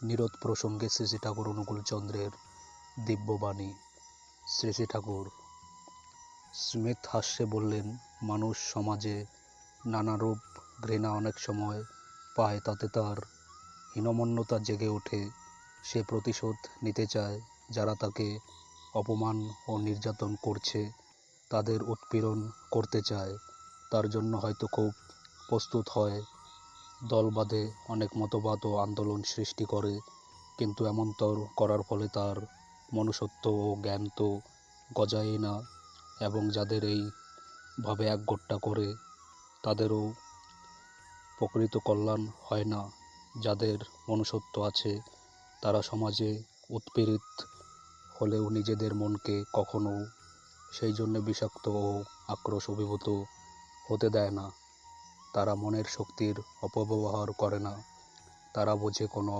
নিরোধ প্রসঙ্গে শ্রী শ্রী ঠাকুর অনুকূলচন্দ্রের দিব্যবাণী। শ্রী শ্রী ঠাকুর স্মিত হাস্যে বললেন, মানুষ সমাজে নানারূপ ঘৃণা অনেক সময় পায়, তাতে তার হীনমন্যতা জেগে ওঠে। সে প্রতিশোধ নিতে চায়, যারা তাকে অপমান ও নির্যাতন করছে তাদের উৎপীড়ন করতে চায়। তার জন্য হয়তো খুব প্রস্তুত হয়, দল বাঁধে, অনেক মতবাদ ও আন্দোলন সৃষ্টি করে, কিন্তু এমনতর করার ফলে তার মনুষ্যত্ব ও জ্ঞান তো গজায়ই না, এবং যাদের এই ভাবে একগোট্টা করে তাদেরও প্রকৃত কল্যাণ হয় না। যাদের মনুষ্যত্ব আছে তারা সমাজে উৎপীড়িত হলেও নিজেদের মনকে কখনো সেই জন্য বিষাক্ত ও আক্রোশ অভিভূত হতে দেয় না। তারা মনের শক্তির অপব্যবহার করে না। তারা বোঝে কোনো